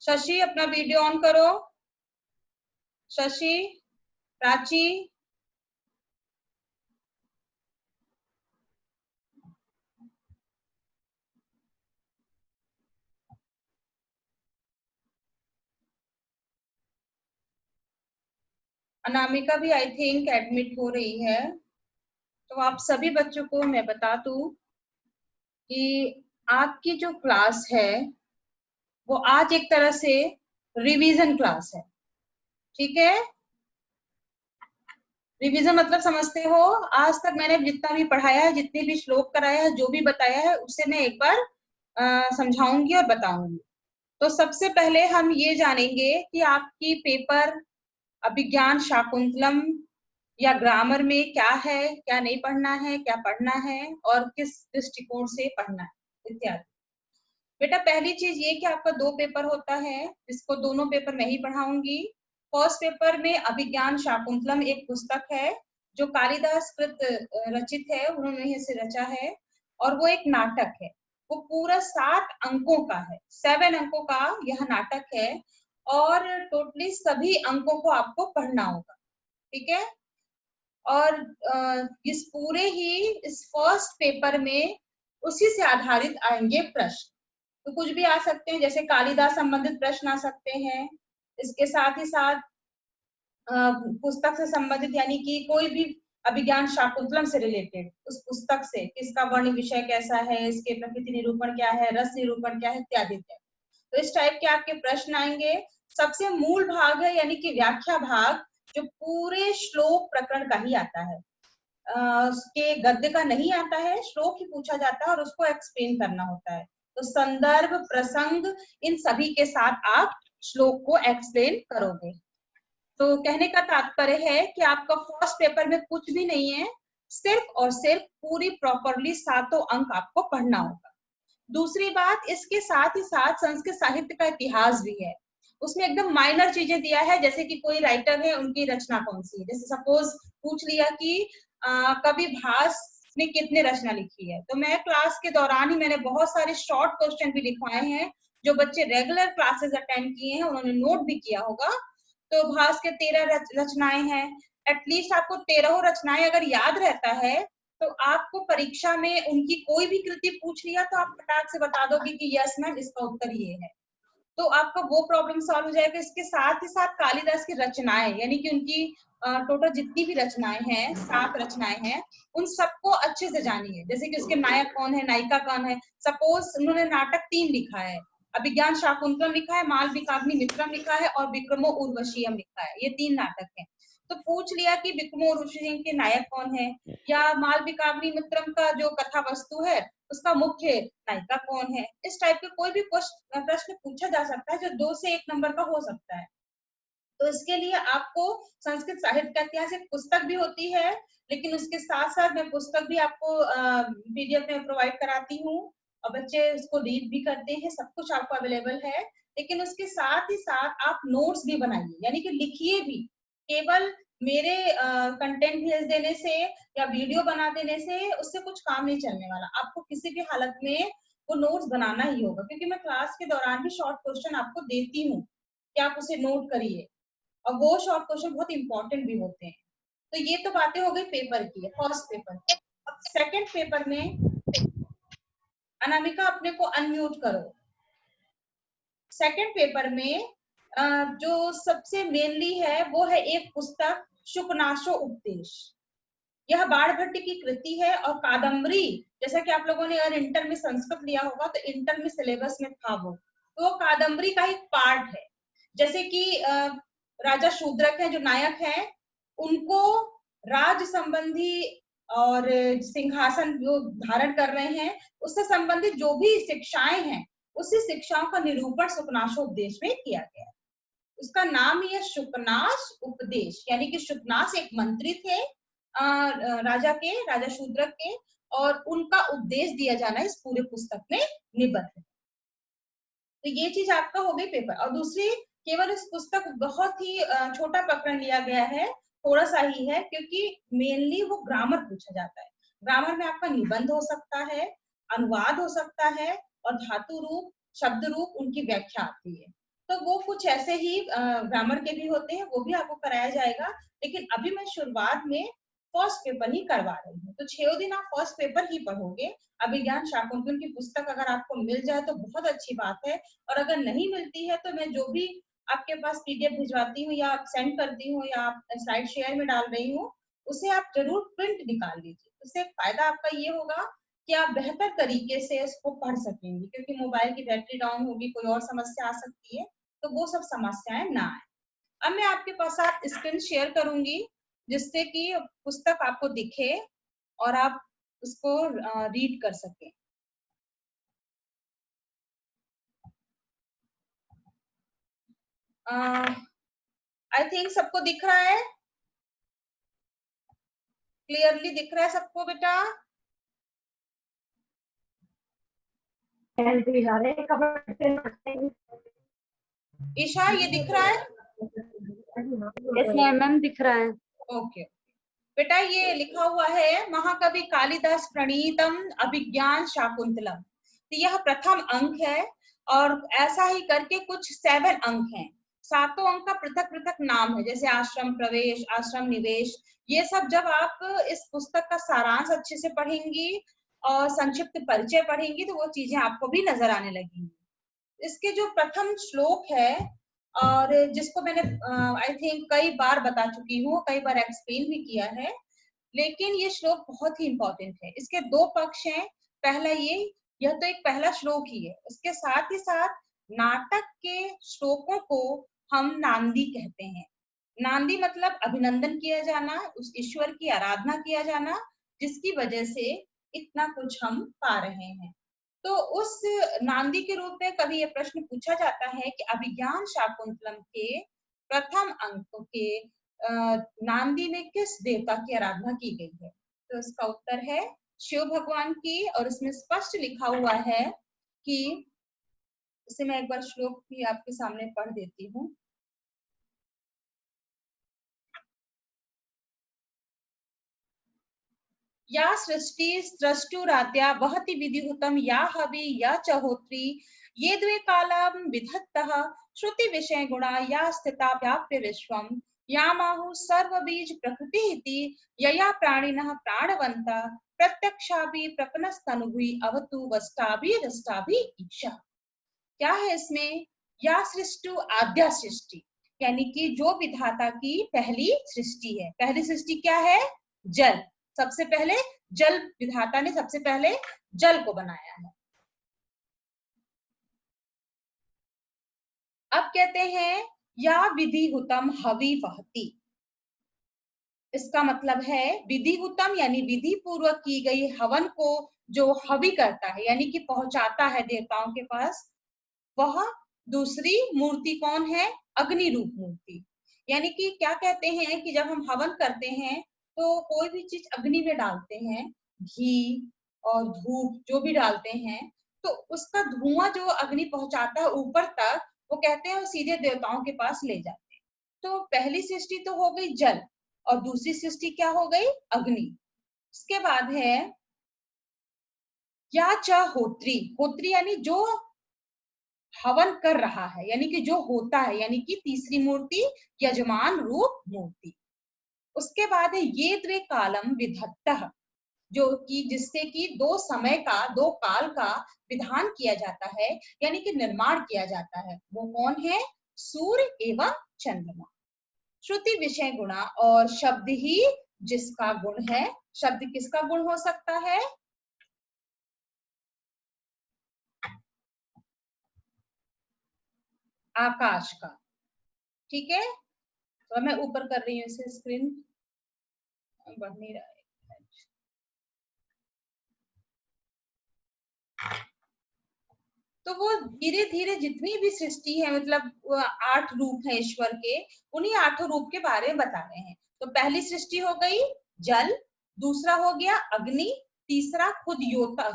शशि अपना video on करो। शशि, प्राची, अनामिका भी आई थिंक एडमिट हो रही है। तो आप सभी बच्चों को मैं बता दूं कि आपकी जो क्लास है वो आज एक तरह से रिवीजन क्लास है। ठीक है, रिवीजन मतलब समझते हो? आज तक मैंने जितना भी पढ़ाया है, जितने भी श्लोक कराया है, जो भी बताया है, उसे मैं एक बार समझाऊंगी और बताऊंगी। तो सबसे पहले हम ये जानेंगे कि आपकी पेपर अभिज्ञान शाकुंतलम या ग्रामर में क्या है, क्या नहीं पढ़ना है, क्या पढ़ना है और किस दृष्टिकोण से पढ़ना है इत्यादि। बेटा पहली चीज ये कि आपका 2 पेपर होता है, इसको दोनों पेपर मैं ही पढ़ाऊंगी। फर्स्ट पेपर में अभिज्ञान शाकुंतलम एक पुस्तक है जो कालिदास कृत रचित है, उन्होंने इसे रचा है और वो एक नाटक है। वो पूरा 7 अंकों का है, 7 अंकों का यह नाटक है और टोटली सभी अंकों को आपको पढ़ना होगा। ठीक है, और इस पूरे ही इस फर्स्ट पेपर में उसी से आधारित आएंगे प्रश्न। तो कुछ भी आ सकते हैं, जैसे कालिदास संबंधित प्रश्न आ सकते हैं। इसके साथ ही साथ पुस्तक से संबंधित, यानी कि कोई भी अभिज्ञान शाकुंतलम से रिलेटेड उस पुस्तक से किसका वर्ण विषय कैसा है, इसके प्रकृति निरूपण क्या है, रस निरूपण क्या है इत्यादि। तो इस टाइप के आपके प्रश्न आएंगे। सबसे मूल भाग है यानी कि व्याख्या भाग, जो पूरे श्लोक प्रकरण का ही आता है। उसके गद्य का नहीं आता है, श्लोक ही पूछा जाता है और उसको एक्सप्लेन करना होता है। तो संदर्भ, प्रसंग, इन सभी के साथ आप श्लोक को एक्सप्लेन करोगे। तो कहने का तात्पर्य है कि आपका फर्स्ट पेपर में कुछ भी नहीं है, सिर्फ और सिर्फ पूरी प्रॉपरली 7 अंक आपको पढ़ना होगा। दूसरी बात, इसके साथ ही साथ संस्कृत साहित्य का इतिहास भी है। उसमें एकदम माइनर चीजें दिया है, जैसे कि कोई राइटर है, उनकी रचना कौन सी है। जैसे सपोज पूछ लिया कि कवि भास ने कितने रचना लिखी है, तो मैं क्लास के दौरान ही मैंने बहुत सारे शॉर्ट क्वेश्चन भी लिखवाए हैं। जो बच्चे रेगुलर क्लासेस अटेंड किए हैं उन्होंने नोट भी किया होगा। तो भास के 13 रचनाएं हैं। एटलीस्ट आपको 13 रचनाएं अगर याद रहता है तो आपको परीक्षा में उनकी कोई भी कृति पूछ लिया तो आप फटाक से बता दोगे कि यस मैम, इसका उत्तर ये है। तो आपका वो प्रॉब्लम सॉल्व हो जाएगा। इसके साथ ही साथ कालिदास की रचनाएं, यानी कि उनकी टोटल जितनी भी रचनाएं हैं, 7 रचनाएं हैं, उन सबको अच्छे से जानिए। जैसे कि उसके नायक कौन है, नायिका कौन है। सपोज उन्होंने नाटक 3 लिखा है, अभिज्ञान शाकुंतलम लिखा है, मालविकाग्नि मित्रम लिखा है और विक्रमो उर्वशीयम लिखा है। ये 3 नाटक हैं। तो पूछ लिया कि विक्रमो उर्वशीयम के नायक कौन है, या मालविकाग्नि मित्रम का जो कथा वस्तु है उसका मुख्य नायिका कौन है। इस टाइप के कोई भी प्रश्न पूछा जा सकता है जो 2 से 1 नंबर का हो सकता है। तो इसके लिए आपको संस्कृत साहित्य का इतिहास एक पुस्तक भी होती है, लेकिन उसके साथ साथ मैं पुस्तक भी आपको पीडीएफ में प्रोवाइड कराती हूँ और बच्चे उसको रीड भी करते हैं। सब कुछ आपको अवेलेबल है, लेकिन उसके साथ ही साथ आप नोट्स भी बनाइए, यानी कि लिखिए भी। केवल मेरे कंटेंट भेज देने से या वीडियो बना देने से उससे कुछ काम नहीं चलने वाला। आपको किसी भी हालत में वो नोट्स बनाना ही होगा, क्योंकि मैं क्लास के दौरान भी शॉर्ट क्वेश्चन आपको देती हूँ कि आप उसे नोट करिए और वो शॉर्ट क्वेश्चन बहुत इंपॉर्टेंट भी होते हैं। तो ये तो बातें हो गई पेपर की, फर्स्ट पेपर। अब सेकंड पेपर में अनामिका अपने को अनम्यूट करो। सेकंड पेपर में जो सबसे मेनली है वो है एक पुस्तक शुकनाशो उपदेश। यह बाणभट्ट की कृति है और कादम्बरी, जैसा कि आप लोगों ने अगर इंटर में संस्कृत लिया होगा तो इंटर में सिलेबस में था वो, तो कादम्बरी का एक पार्ट है। जैसे कि राजा शूद्रक है जो नायक है, उनको राज संबंधी और सिंहासन जो धारण कर रहे हैं उससे संबंधित जो भी शिक्षाएं हैं, उसी शिक्षाओं का निरूपण शुकनाशो उपदेश में किया गया है। उसका नाम ही है शुकनाश उपदेश, यानी कि शुकनाश एक मंत्री थे राजा के, राजा शूद्रक के, और उनका उपदेश दिया जाना इस पूरे पुस्तक में निबद्ध है। तो ये चीज आपका हो गई पेपर। और दूसरी, केवल इस पुस्तक बहुत ही छोटा प्रकरण लिया गया है, थोड़ा सा ही है, क्योंकि मेनली वो ग्रामर पूछा जाता है। ग्रामर में आपका निबंध हो सकता है, अनुवाद हो सकता है और धातु रूप, शब्द रूप, उनकी व्याख्या आती है। तो वो कुछ ऐसे ही ग्रामर के भी होते हैं, वो भी आपको कराया जाएगा। लेकिन अभी मैं शुरुआत में फर्स्ट पेपर ही करवा रही हूँ, तो 6 दिन आप फर्स्ट पेपर ही पढ़ोगे। अभिज्ञान शाकुंतलम की पुस्तक अगर आपको मिल जाए तो बहुत अच्छी बात है, और अगर नहीं मिलती है तो मैं जो भी आपके पास पीडीएफ भिजवाती हूँ या सेंड करती हूँ या आप स्लाइड शेयर में डाल रही हूँ, उसे आप जरूर प्रिंट निकाल लीजिए। उससे फायदा आपका ये होगा कि आप बेहतर तरीके से इसको पढ़ सकेंगे, क्योंकि मोबाइल की बैटरी डाउन होगी, कोई और समस्या आ सकती है, तो वो सब समस्याएं ना आए। अब मैं आपके पास स्क्रीन शेयर करूंगी, जिससे कि पुस्तक आपको दिखे और आप उसको रीड कर सकें। आई थिंक सबको दिख रहा है, क्लियरली दिख रहा है सबको बेटा? ईशा, ये दिख रहा है? मैम दिख रहा है। ओके बेटा, ये लिखा हुआ है महाकवि कालिदास प्रणीतम अभिज्ञान शाकुंतलम। तो यह प्रथम अंक है, और ऐसा ही करके कुछ 7 अंक हैं। 7 अंक का पृथक पृथक नाम है, जैसे आश्रम प्रवेश, आश्रम निवेश। ये सब जब आप इस पुस्तक का सारांश अच्छे से पढ़ेंगी और संक्षिप्त परिचय पढ़ेंगी तो वो चीजें आपको भी नजर आने लगेंगी। इसके जो प्रथम श्लोक है, और जिसको मैंने आई थिंक कई बार बता चुकी हूँ, कई बार एक्सप्लेन भी किया है, लेकिन ये श्लोक बहुत ही इंपॉर्टेंट है। इसके 2 पक्ष हैं। पहला यह तो एक पहला श्लोक ही है। उसके साथ ही साथ नाटक के श्लोकों को हम नांदी कहते हैं। नांदी मतलब अभिनंदन किया जाना, उस ईश्वर की आराधना किया जाना, जिसकी वजह से इतना कुछ हम पा रहे हैं। तो उस नांदी के रूप में कभी ये प्रश्न पूछा जाता है कि अभिज्ञान शाकुंतलम के प्रथम अंक के नांदी में किस देवता की आराधना की गई है? तो इसका उत्तर है शिव भगवान की, और इसमें स्पष्ट लिखा हुआ है कि, इसे मैं एक बार श्लोक भी आपके सामने पढ़ देती हूँ। या सृष्टि सृष्टुराद्या वहति विधिहुतम या हवि या चहोत्री ये द्वे कालम विधत्तः श्रुति विषय गुणा या स्थिता व्याप्य विश्वम यामाहु सर्वबीज प्रकृति इति यया प्राणिनः प्राणवन्ता प्रत्यक्षाभि प्रपन्नस्तनुभि अवतु वष्टाभि रष्टाभि ईक्षा। क्या है इसमें? या सृष्टु आद्या सृष्टि, यानी कि जो विधाता की पहली सृष्टि है। पहली सृष्टि क्या है? जल। सबसे पहले जल, विधाता ने सबसे पहले जल को बनाया है। अब कहते हैं या विधिहुतम हवि वहति। इसका मतलब है विधिहुतम यानी विधि पूर्वक की गई हवन को जो हवि करता है, यानी कि पहुंचाता है देवताओं के पास, वह दूसरी मूर्ति कौन है? अग्नि रूप मूर्ति। यानी कि क्या कहते हैं कि जब हम हवन करते हैं तो कोई भी चीज अग्नि में डालते हैं, घी और धूप जो भी डालते हैं, तो उसका धुआं जो अग्नि पहुंचाता है ऊपर तक, वो कहते हैं वो सीधे देवताओं के पास ले जाते हैं। तो पहली सृष्टि तो हो गई जल, और दूसरी सृष्टि क्या हो गई? अग्नि। उसके बाद है या च होत्री। होत्री यानी जो हवन कर रहा है, यानी कि जो होता है, यानी कि तीसरी मूर्ति यजमान रूप मूर्ति। उसके बाद है ये द्वे कालम विधत्तः, जो कि जिससे कि 2 समय का, 2 काल का विधान किया जाता है, यानी कि निर्माण किया जाता है। वो कौन है? सूर्य एवं चंद्रमा। श्रुति विषय गुणा, और शब्द ही जिसका गुण है। शब्द किसका गुण हो सकता है? आकाश का। ठीक है, तो मैं ऊपर कर रही हूँ इसे, स्क्रीन बढ़ नहीं रहा है। तो वो धीरे धीरे जितनी भी सृष्टि है, मतलब 8 रूप है ईश्वर के, उन्हीं 8 रूप के बारे में बता रहे हैं। तो पहली सृष्टि हो गई जल, दूसरा हो गया अग्नि, तीसरा खुद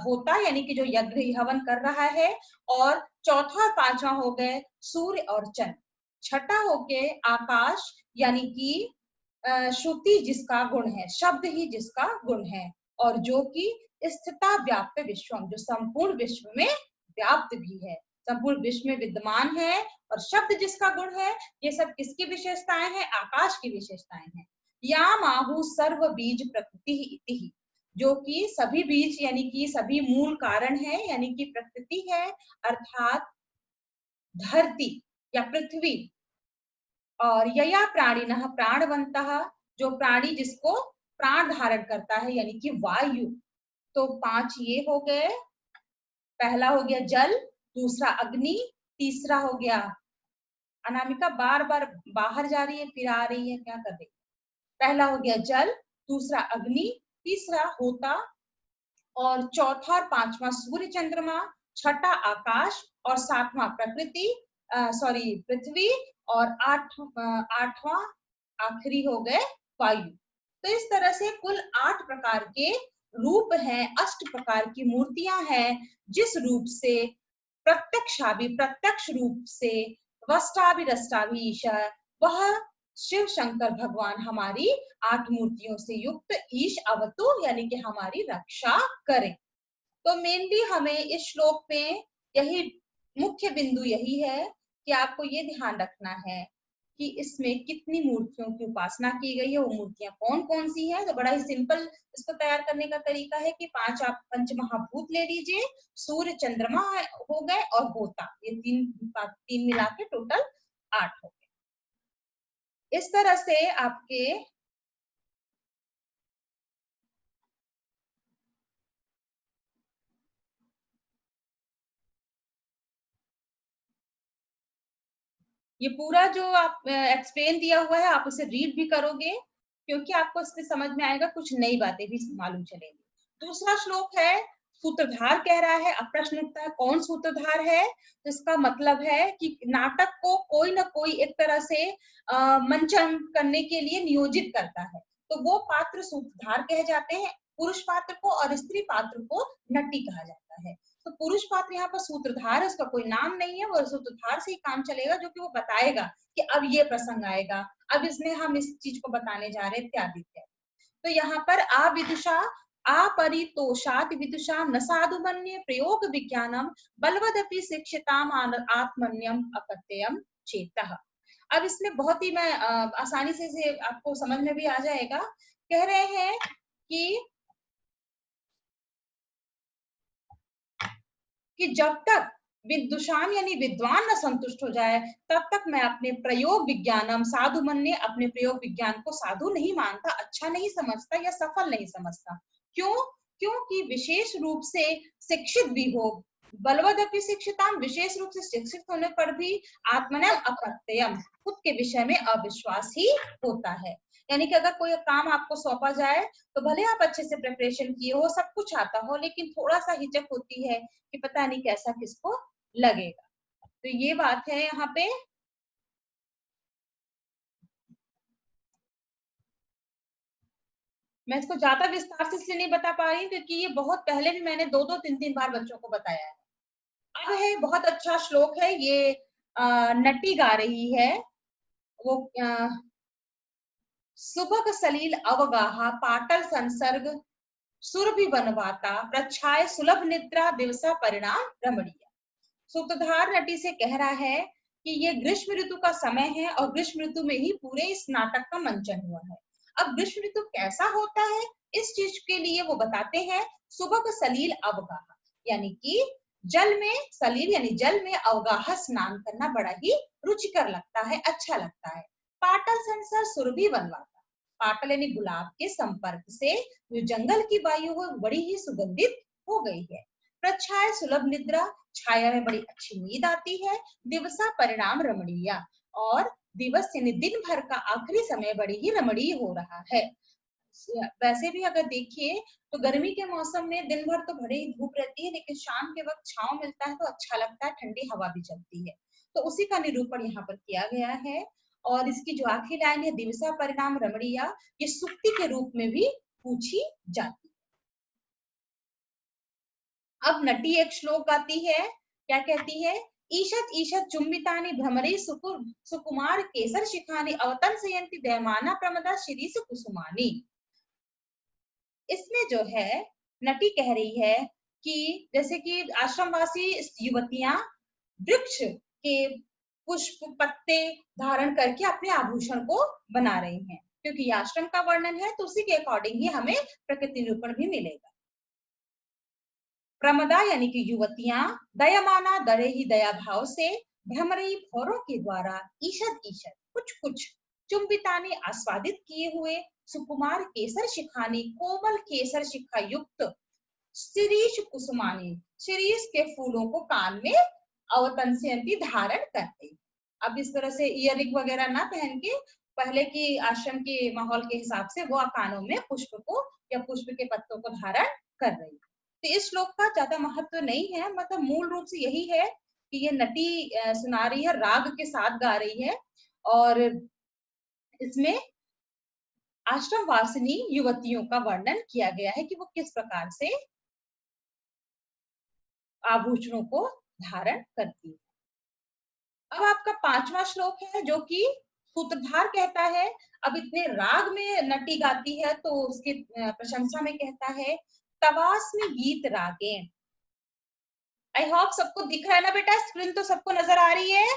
होता यानी कि जो यज्ञ हवन कर रहा है, और चौथा और पांचवा हो गए सूर्य और चंद्र। छठा हो गए आकाश, यानी कि श्रुति जिसका गुण है, शब्द ही जिसका गुण है, और जो कि स्थिता व्याप्त विश्वम, जो संपूर्ण विश्व में व्याप्त भी है। संपूर्ण विश्व में विद्यमान है और शब्द जिसका गुण है, ये सब किसकी विशेषताएं हैं? आकाश की विशेषताएं हैं। याम आहु सर्व बीज प्रकृति इति, जो कि सभी बीज यानी कि सभी मूल कारण है, यानी कि प्रकृति है, अर्थात धरती या पृथ्वी। और यया प्राणिनः प्राणवन्तः, जो प्राणी जिसको प्राण धारण करता है, यानी कि वायु। तो 5 ये हो गए। पहला हो गया जल, दूसरा अग्नि, तीसरा हो गया, अनामिका बार बार बाहर जा रही है फिर आ रही है, क्या कर रही है? पहला हो गया जल, दूसरा अग्नि, तीसरा होता, और चौथा और पांचवा सूर्य चंद्रमा, छठा आकाश, और सातवां प्रकृति सॉरी पृथ्वी, और आठवां आखिरी हो गए वायु। तो इस तरह से कुल 8 प्रकार के रूप हैं, 8 प्रकार की मूर्तियां हैं, जिस रूप से प्रत्यक्ष रूप से वस्टाभिरष्टाभि ईश्वर, वह शिव शंकर भगवान हमारी 8 मूर्तियों से युक्त ईश अवतु, यानी कि हमारी रक्षा करें। तो मेनली हमें इस श्लोक में यही मुख्य बिंदु यही है कि आपको ये ध्यान रखना है कि इसमें कितनी मूर्तियों की उपासना की गई है, वो मूर्तियां कौन कौन सी हैं। तो बड़ा ही सिंपल इसको तैयार करने का तरीका है कि 5 आप पंच महाभूत ले लीजिए, सूर्य चंद्रमा हो गए और होता, ये तीन मिला के टोटल 8 हो गए। इस तरह से आपके ये पूरा जो आप एक्सप्लेन दिया हुआ है, आप उसे रीड भी करोगे, क्योंकि आपको इससे समझ में आएगा, कुछ नई बातें भी मालूम चलेंगी। दूसरा श्लोक है, सूत्रधार कह रहा है। अब प्रश्न उठता है कौन सूत्रधार है? तो इसका मतलब है कि नाटक को कोई ना कोई एक तरह से मंचन करने के लिए नियोजित करता है, तो वो पात्र सूत्रधार कहे जाते हैं। पुरुष पात्र को और स्त्री पात्र को नटी कहा जाता है। तो पुरुष पात्र यहाँ पर सूत्रधार है, उसका कोई नाम नहीं है, वो सूत्रधार से ही काम चलेगा, जो कि वो बताएगा कि अब ये प्रसंग आएगा, अब इसमें हम इस चीज को बताने जा रहे हैं, इत्यादि इत्यादि। तो यहाँ पर अविदुषा अपरितोषात विदुषा न साधुमन्ये प्रयोग विज्ञानम बलवदपि शिक्षिताम आत्मन्यम अपत्यम चेतः। अब इसमें बहुत ही मैं आसानी से आपको समझ में भी आ जाएगा। कह रहे हैं कि जब तक विदुषान यानी विद्वान न संतुष्ट हो जाए, तब तक मैं अपने प्रयोग विज्ञानम साधु मन ने अपने प्रयोग विज्ञान को साधु नहीं मानता, अच्छा नहीं समझता या सफल नहीं समझता। क्यों? क्योंकि विशेष रूप से शिक्षित भी हो, बलवदपि शिक्षिताम, विशेष रूप से शिक्षित होने पर भी आत्मनम अप्रत्ययम, खुद के विषय में अविश्वास ही होता है। यानी कि अगर कोई काम आपको सौंपा जाए, तो भले आप अच्छे से प्रिपरेशन किए हो, सब कुछ आता हो, लेकिन थोड़ा सा हिचक होती है कि पता नहीं कैसा किसको लगेगा। तो ये बात है यहाँ पे। मैं इसको ज्यादा विस्तार से इसलिए नहीं बता पा रही क्योंकि ये बहुत पहले भी मैंने 2-2 3-3 बार बच्चों को बताया है। अब है बहुत अच्छा श्लोक है ये, नटी गा रही है वो, सुभग सलील अवगाहा पाटल संसर्ग सुरभि बनवाता प्रच्छाय सुलभ निद्रा दिवसा परिणाम रमणीय। सूत्रधार नटी से कह रहा है कि ये ग्रीष्म ऋतु का समय है और ग्रीष्म ऋतु में ही पूरे इस नाटक का मंचन हुआ है। अब ग्रीष्म ऋतु कैसा होता है, इस चीज के लिए वो बताते हैं। सुबह सलील अवगाह, यानी कि जल में सलील यानी जल में अवगाह स्नान करना बड़ा ही रुचिकर लगता है, अच्छा लगता है। पाटल संसर सुरभि बनवाता, पाटल यानी गुलाब के संपर्क से जो जंगल की वायु हो बड़ी ही सुगंधित हो गई है। प्रच्छाय सुलभ निद्रा, छाया में बड़ी अच्छी नींद आती है। दिवसा परिणाम रमणीय, और दिवस यानी दिन भर का आखिरी समय बड़ी ही रमणीय हो रहा है। वैसे भी अगर देखिए तो गर्मी के मौसम में दिन भर तो बड़ी ही धूप रहती है, लेकिन शाम के वक्त छांव मिलता है तो अच्छा लगता है, ठंडी हवा भी चलती है। तो उसी का निरूपण यहाँ पर किया गया है। और इसकी जो आखिरी लाइन है, दिवसा परिणाम रमणीय, ये सुक्ति के रूप में भी पूछी जाती है। अब नटी एक श्लोक गाती है, क्या कहती है? ईशत ईशत चुम्बितानि भ्रमरे सुकुमार केसर शिखानि अवतन सयंति दयमाना प्रमदा शिरीष कुसुमानी। इसमें जो है नटी कह रही है कि जैसे कि आश्रमवासी युवतियां वृक्ष के पुष्प पत्ते धारण करके अपने आभूषण को बना रही हैं, क्योंकि ये आश्रम का वर्णन है तो उसी के अकॉर्डिंग ही हमें प्रकृति निरूपण भी मिलेगा। प्रमदा यानी कि युवतियां दयामाना दरे ही दया भाव से भ्रमरी भौरों के द्वारा ईषद ईषद कुछ कुछ चुंबिताने आस्वादित किए हुए सुकुमार केसर शिखानी कोमल केसर शिखा युक्त शिरीष कुसुमानी शिरीष के फूलों को कान में अवतंस्यंती धारण करते। अब इस तरह से इयरिंग वगैरह ना पहन के पहले की आश्रम के माहौल के हिसाब से वो कानों में पुष्प को या पुष्प के पत्तों को धारण कर रही है। तो इस श्लोक का ज्यादा महत्व नहीं है, मतलब मूल रूप से यही है कि ये नटी सुना रही है, राग के साथ गा रही है और इसमें आश्रम वासिनी युवतियों का वर्णन किया गया है कि वो किस प्रकार से आभूषणों को धारण करती है। अब आपका 5वां श्लोक है जो कि सूत्रधार कहता है, अब इतने राग में नटी गाती है तो उसकी प्रशंसा में कहता है तवास में गीत रागे। आई होप सबको दिख रहा है ना बेटा, स्क्रीन तो सबको नजर आ रही है?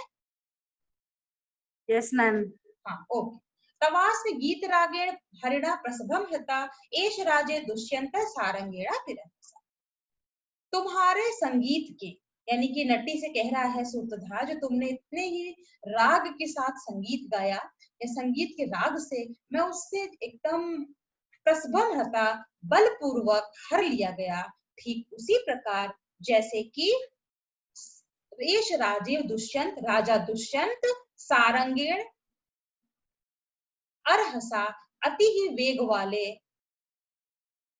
Yes ma'am. हाँ ओके। तवास में गीत रागेण हरिणा प्रसभम हता एष राजे दुष्यंत सारंगेणा तिरस्सा। तुम्हारे संगीत के, यानी कि नटी से कह रहा है सूत्रधार, जो तुमने इतने ही राग के साथ संगीत गाया या संगीत के राग से मैं उससे एकदम प्रसभम रहता, बलपूर्वक हर लिया गया, ठीक उसी प्रकार जैसे कि एष राजीव दुष्यंत राजा दुष्यंत सारंगेण अरहसा अति ही वेग वाले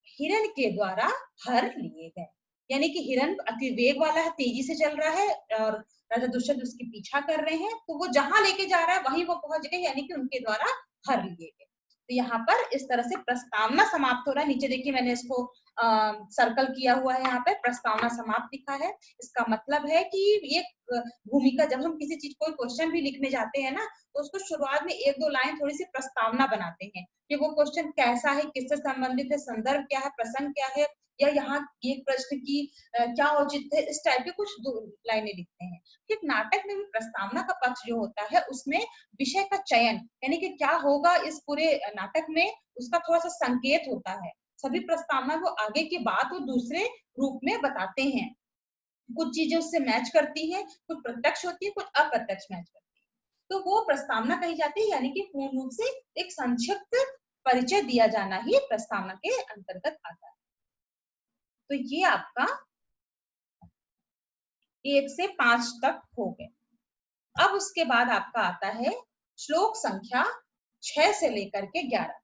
हिरण के द्वारा हर लिए गए। यानी कि हिरण अति वेग वाला है, तेजी से चल रहा है और राजा दुष्यंत उसके पीछा कर रहे हैं, तो वो जहां लेके जा रहा है वहीं वो पहुंच गए, यानी कि उनके द्वारा हर लिए गए। तो यहाँ पर इस तरह से प्रस्तावना समाप्त हो रहा है। नीचे देखिए मैंने इसको सर्कल किया हुआ है, यहाँ पे प्रस्तावना समाप्त लिखा है। इसका मतलब है कि ये भूमिका, जब हम किसी चीज कोई क्वेश्चन भी लिखने जाते हैं ना, तो उसको शुरुआत में 1-2 लाइन थोड़ी सी प्रस्तावना बनाते हैं कि वो क्वेश्चन कैसा है, किससे संबंधित है, संदर्भ क्या है, प्रसंग क्या है, या यहाँ ये प्रश्न की क्या औचित्य है, इस टाइप के कुछ 2 लाइनें लिखते हैं। फिर नाटक में भी प्रस्तावना का पक्ष जो होता है उसमें विषय का चयन, यानी कि क्या होगा इस पूरे नाटक में, उसका थोड़ा सा संकेत होता है। सभी प्रस्तावना को आगे की बात वो दूसरे रूप में बताते हैं। कुछ चीजें उससे मैच करती हैं, कुछ प्रत्यक्ष होती है, कुछ अप्रत्यक्ष मैच करती है, तो वो प्रस्तावना कही जाती है। यानी कि पूर्ण रूप से एक संक्षिप्त परिचय दिया जाना ही प्रस्तावना के अंतर्गत आता है। तो ये आपका 1 से 5 तक हो गए। अब उसके बाद आपका आता है श्लोक संख्या 6 से लेकर के 11 तक।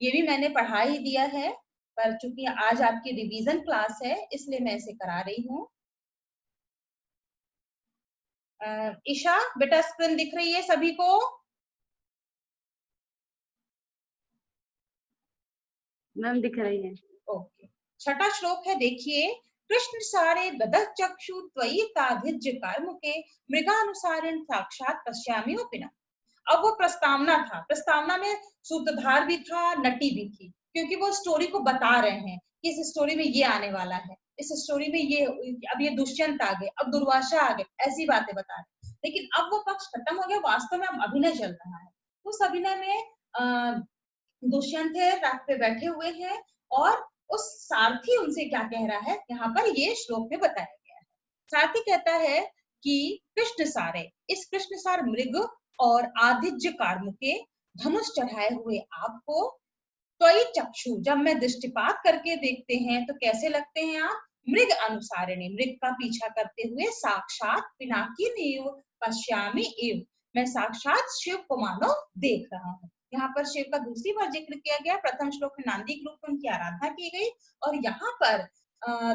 ये भी मैंने पढ़ा ही दिया है, पर चूंकि आज आपकी रिवीजन क्लास है इसलिए मैं इसे करा रही हूँ। ईशा बेटा स्क्रीन दिख रही है सभी को? मैम दिख रही है। ओके। 6वां श्लोक है, देखिए कृष्ण सारे ददत चक्षु त्वयि ताधिज्य कर्मुके मृगानुसारेण साक्षात पश्याम्योपिना। अब वो प्रस्तावना था, प्रस्तावना में सूत्रधार भी था, नटी भी थी, क्योंकि वो स्टोरी को बता रहे हैं कि इस स्टोरी में ये आने वाला है, इस स्टोरी में ये, अब ये दुष्यंत आ गए, अब दुर्वासा आ गए, ऐसी बातें बता रहे। लेकिन अब वो पक्ष खत्म हो गया, वास्तव में अब अभिनय चल रहा है। उस अभिनय में दुष्यंत है, रात पे बैठे हुए हैं और उस सारथी उनसे क्या कह रहा है, यहाँ पर ये श्लोक में बताया गया है। सारथी कहता है कि कृष्ण सारे, इस कृष्ण सार मृग और आदिज्य कार्मुके धनुष चढ़ाए हुए आपको त्वयि चक्षु, जब मैं दृष्टिपात करके देखते हैं तो कैसे लगते हैं आप? मृग अनुसारिणी, मृग का पीछा करते हुए, साक्षात पिनाकिनीव पश्यामि एव, मैं साक्षात शिव को मानो देख रहा हूँ। यहाँ पर शिव का दूसरी बार जिक्र किया गया। प्रथम श्लोक में नांदी रूप में उनकी आराधना की गई और यहाँ पर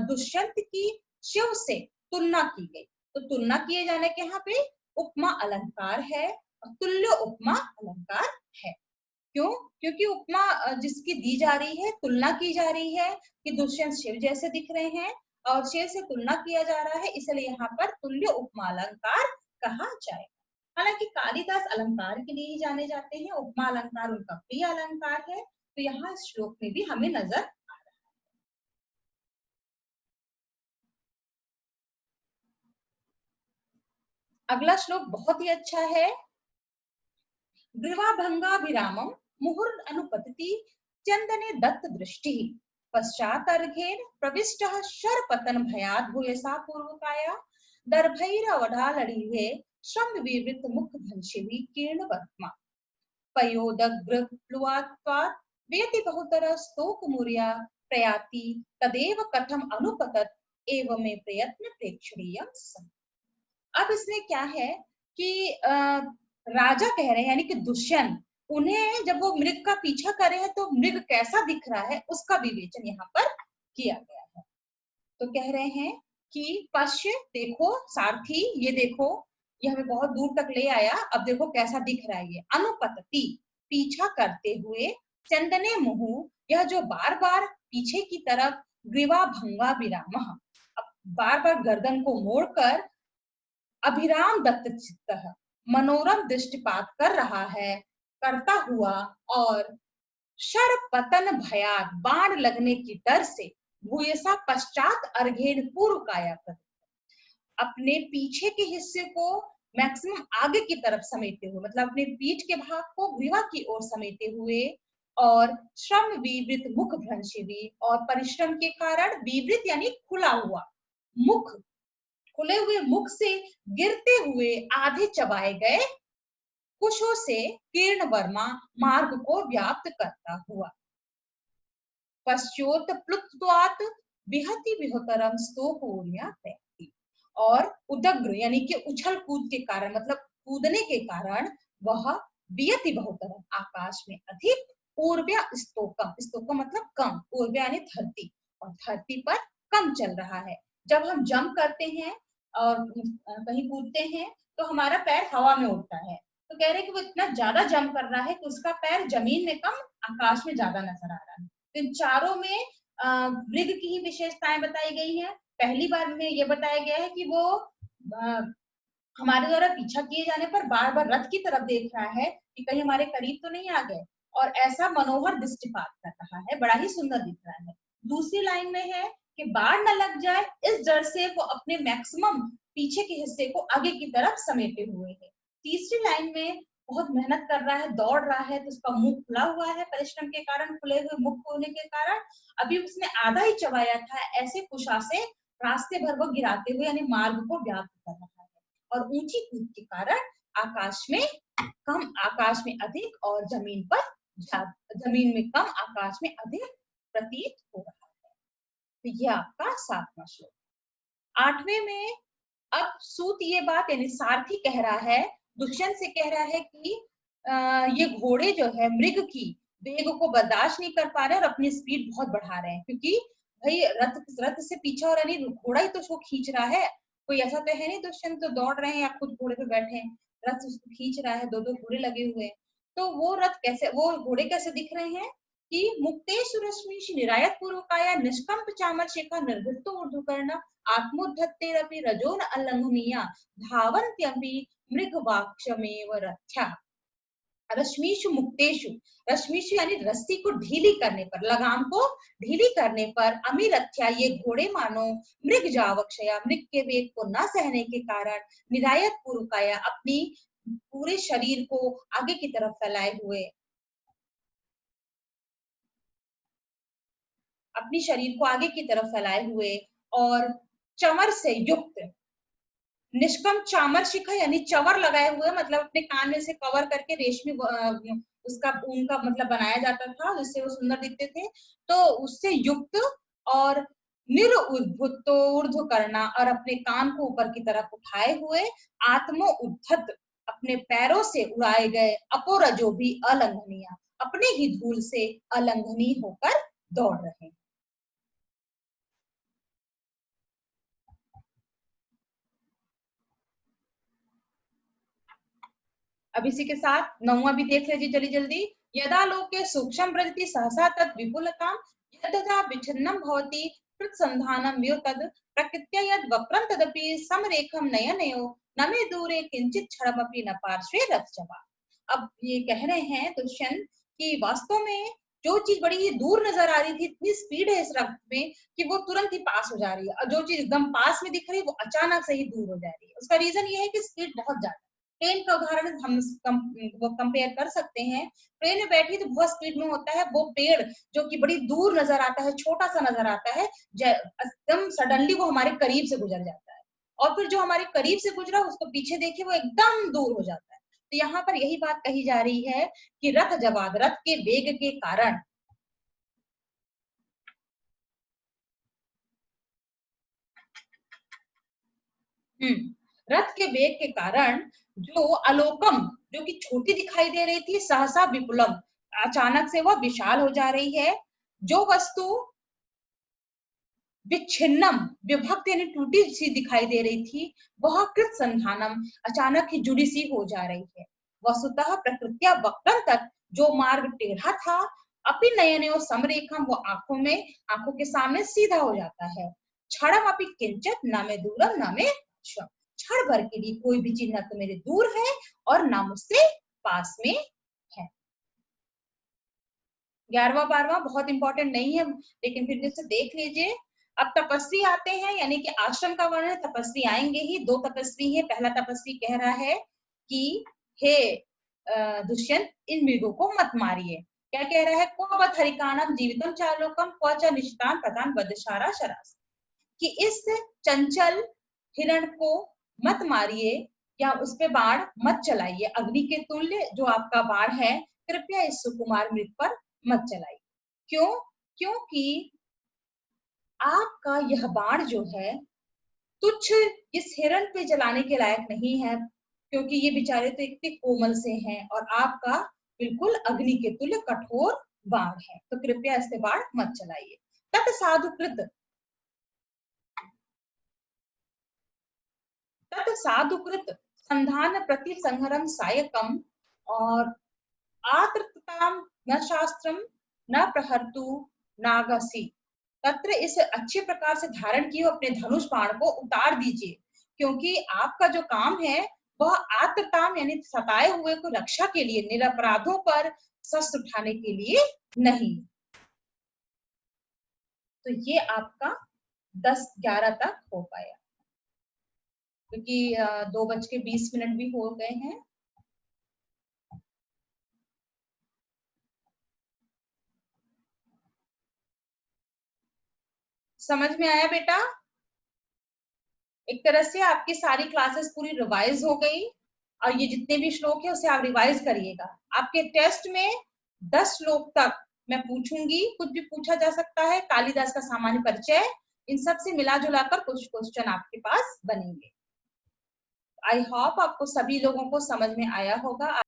दुष्यंत की शिव से तुलना की गई। तो तुलना किए जाने के यहाँ पे उपमा अलंकार है, तुल्य उपमा अलंकार है। क्यों? क्योंकि उपमा जिसकी दी जा रही है, तुलना की जा रही है कि दुष्यंत शिव जैसे दिख रहे हैं और शिव से तुलना किया जा रहा है, इसलिए यहाँ पर तुल्य उपमा अलंकार कहा जाएगा। हालांकि कालिदास अलंकार के लिए ही जाने जाते हैं, उपमा अलंकार उनका प्रिय अलंकार है, तो यहाँ इस श्लोक में भी हमें नजर आ रहा है। अगला श्लोक बहुत ही अच्छा है। ग्रीवाभंगाभिरामं मुहुर् अनुपतति चंदने दत्त दृष्टि पश्चात अर्घेन प्रविष्टः शरपतन भयात् भूयसा पूर्वकाया दर्भैरवढालडिभे श्रम विवृत मुख भंशिभि कीर्ण वर्त्मा पयोदग्रप्लुवात्वात् वेति बहुतर स्तोकमुर्या प्रयाति तदेव कथम अनुपतत एवं प्रयत्न प्रेक्षणीयम सन्। अब इसमें क्या है कि राजा कह रहे हैं यानी कि दुष्यंत, उन्हें जब वो मृग का पीछा कर रहे हैं तो मृग कैसा दिख रहा है उसका विवेचन यहाँ पर किया गया है। तो कह रहे हैं कि पश्य, देखो सारथी, ये देखो, ये हमें बहुत दूर तक ले आया, अब देखो कैसा दिख रहा है ये। अनुपतति, पीछा करते हुए, चंदने मुहु, यह जो बार बार पीछे की तरफ, ग्रीवा भंगा विरामः, अब बार बार गर्दन को मोड़कर, अभिराम दत्त चित्तः, मनोरम दृष्टिपात कर रहा है, करता हुआ, और शर पतन भयात, बाण लगने की डर से, भूयसा पश्चात अर्घेन पूर्व काया कर, अपने पीछे के हिस्से को मैक्सिमम आगे की तरफ समेटे हुए, मतलब अपने पीठ के भाग को ग्रीवा की ओर समेटे हुए, और श्रम विवृत मुख भ्रंशिवी, और परिश्रम के कारण विवृत यानी खुला हुआ मुख, खुले हुए मुख से गिरते हुए आधे चबाए गए कुशों से कीर्ण वर्मा मार्ग को व्याप्त करता हुआ, पश्चोत प्लुत्वात विहति विहोतरम स्तोकोर्या प्रयति, और उदग्र यानी कि उछल कूद के कारण, मतलब कूदने के कारण, वह वियति बहुतरम, आकाश में अधिक, ऊर्व्या स्तोकम, स्तोकम मतलब कम, ऊर्व्या यानी धरती, और धरती पर कम चल रहा है। जब हम जंप करते हैं और कहीं कूदते हैं तो हमारा पैर हवा में उड़ता है, तो कह रहे हैं कि वो इतना ज्यादा जंप कर रहा है कि उसका पैर जमीन में कम, आकाश में ज्यादा नजर आ रहा है। तो इन चारों में मृग की ही विशेषताएं बताई गई हैं। पहली बार में ये बताया गया है कि वो हमारे द्वारा पीछा किए जाने पर बार बार रथ की तरफ देख रहा है कि कहीं हमारे करीब तो नहीं आ गए, और ऐसा मनोहर दृष्टिपात कर रहा है, बड़ा ही सुंदर दिख रहा है। दूसरी लाइन में है कि बाढ़ न लग जाए, इस डर से वो अपने मैक्सिमम पीछे के हिस्से को आगे की तरफ समेटे हुए है। तीसरी लाइन में बहुत मेहनत कर रहा है, दौड़ रहा है, तो उसका मुंह खुला हुआ है परिश्रम के कारण, खुले हुए मुख होने के कारण अभी उसने आधा ही चबाया था, ऐसे कुशा से रास्ते भर वो गिराते हुए यानी मार्ग को व्याप्त कर रहा है, और ऊंची कूद के कारण आकाश में कम, आकाश में अधिक, और जमीन पर जमीन में कम, आकाश में अधिक प्रतीत हो रहा है। तो ये आपका 7वां श्लोक। 8वें में अब सूत ये बात यानी सारथी कह रहा है, दुष्यंत से कह रहा है कि ये घोड़े जो है मृग की वेग को बर्दाश्त नहीं कर पा रहे और अपनी स्पीड बहुत बढ़ा रहे हैं, क्योंकि भाई रथ से पीछा हो रहा नहीं, घोड़ा ही तो उसको खींच रहा है, कोई ऐसा तो है नहीं दुष्यंत तो दौड़ रहे हैं या खुद घोड़े पे बैठे हैं, रथ उसको खींच रहा है, दो दो घोड़े लगे हुए हैं। तो वो रथ कैसे, वो घोड़े कैसे दिख रहे हैं कि मुक्तेश रश्मिश निरायत पूर्वकाया निष्कंप चामर शेखा निर्भृत ऊर्ध्वकर्ण आत्मोद्धतेरपि रजोन अलंघनीया धावन्त्यपि मृगवाक्षमेव रथ्या। रश्मिषु मुक्तेषु, रश्मिषु यानी रस्सी को ढीली करने पर, लगाम को ढीली करने पर, अमिरथ्या ये घोड़े मानो, मृग जावक्षया मृग के वेग को न सहने के कारण, निरायत पूर्वकाया अपनी पूरे शरीर को आगे की तरफ फैलाए हुए, अपनी शरीर को आगे की तरफ फैलाए हुए, और चमर से युक्त, निष्कम चामर शिखा यानी चवर लगाए हुए, मतलब अपने कान में से कवर करके रेशमी उसका ऊन का मतलब बनाया जाता था जिससे वो सुंदर दिखते थे, तो उससे युक्त, और ऊर्ध्व करना, और अपने कान को ऊपर की तरफ उठाए हुए, आत्मो उद्धत अपने पैरों से उड़ाए गए, अपोरजो भी अलंघनीय अपने ही धूल से अलंघनीय होकर दौड़ रहे हैं। अब इसी के साथ 9वां भी देख लीजिए जल्दी जल्दी। यदा लोके सूक्ष्म प्रजति सहसा तद विपुलताम यदा विच्छिन्नम भवति प्रसंधानम व्यो तद प्रकृत्या यद वक्रम तदपि समरेखम नयनयो न मे दूरे किंचित क्षणमपि न पार्श्वे रथ चवा। अब ये कह रहे हैं दुष्यंत कि वास्तव में जो चीज बड़ी ही दूर नजर आ रही थी, इतनी स्पीड है इस रथ में कि वो तुरंत ही पास हो जा रही है, और जो चीज एकदम पास में दिख रही है वो अचानक से ही दूर हो जा रही है। उसका रीजन ये है कि स्पीड बहुत ज्यादा। ट्रेन का उदाहरण हम वो कंपेयर कर सकते हैं। ट्रेन में बैठी तो बहुत स्पीड में होता है, वो पेड़ जो कि बड़ी दूर नजर आता है, छोटा सा नजर आता है, एकदम सडनली वो हमारे करीब से गुजर जाता है, और फिर जो हमारे करीब से गुजरा उसको पीछे देखिए वो एकदम दूर हो जाता है। तो यहाँ पर यही बात कही जा रही है कि रथ जवाद, रथ के वेग के कारण, रथ के वेग के कारण जो अलोकम, जो कि छोटी दिखाई दे रही थी, सहसा विपुलम, अचानक से वह विशाल हो जा रही है। जो वस्तु विच्छिन्नम, विभक्त यानी टूटी सी दिखाई दे रही थी, वह कृत संधानम, अचानक ही जुड़ी सी हो जा रही है। वस्तुतः प्रकृत्या वक्रम तक, जो मार्ग टेढ़ा था, अपि नयने और समरेखम, वो आंखों में, आंखों के सामने सीधा हो जाता है। क्षणम अपि किंचित न में दूरम न में पार्श्वम, क्षण भर के लिए कोई भी चीज न तो मेरे दूर है और ना मुझसे पास में है। 11वां 12वां बहुत इंपॉर्टेंट नहीं है, लेकिन फिर से देख लीजिए। अब तपस्वी आते हैं, यानी कि आश्रम का वर्णन, तपस्वी आएंगे ही। 2 तपस्वी है। पहला तपस्वी कह रहा है कि हे दुष्यंत, इन मृगों को मत मारिए। क्या कह रहा है? क्वबत हरिकानम जीवितम चालोकम क्वच निष्ठान प्रधान वधशारा शरास, कि इस चंचल हिरण को मत मारिए या उस पे बाण मत चलाइए, अग्नि के तुल्य जो आपका बाण है, कृपया इस सुकुमार मृग पर मत चलाइए। क्यों? क्योंकि आपका यह बाण जो है तुच्छ इस हिरण पे जलाने के लायक नहीं है, क्योंकि ये बेचारे तो इतने कोमल से हैं, और आपका बिल्कुल अग्नि के तुल्य कठोर बाण है, तो कृपया इससे बाण मत चलाइए। तत् साधुकृत, तत् साधुकृत संधान प्रति संहरम सायकम, और आत्रताम न शास्त्रम न प्रहर्तु नागसी, तत्र, इस अच्छे प्रकार से धारण किए अपने धनुष बाण को उतार दीजिए, क्योंकि आपका जो काम है वह आत्रताम यानी सताए हुए को रक्षा के लिए, निरपराधों पर शस्त्र उठाने के लिए नहीं। तो ये आपका 10-11 तक हो पाया, क्योंकि 2:20 भी हो गए हैं। समझ में आया बेटा? एक तरह से आपकी सारी क्लासेस पूरी रिवाइज हो गई, और ये जितने भी श्लोक है उसे आप रिवाइज करिएगा। आपके टेस्ट में 10 श्लोक तक मैं पूछूंगी, कुछ भी पूछा जा सकता है, कालिदास का सामान्य परिचय, इन सब से मिला जुलाकर कुछ क्वेश्चन आपके पास बनेंगे। आई होप आपको सभी लोगों को समझ में आया होगा।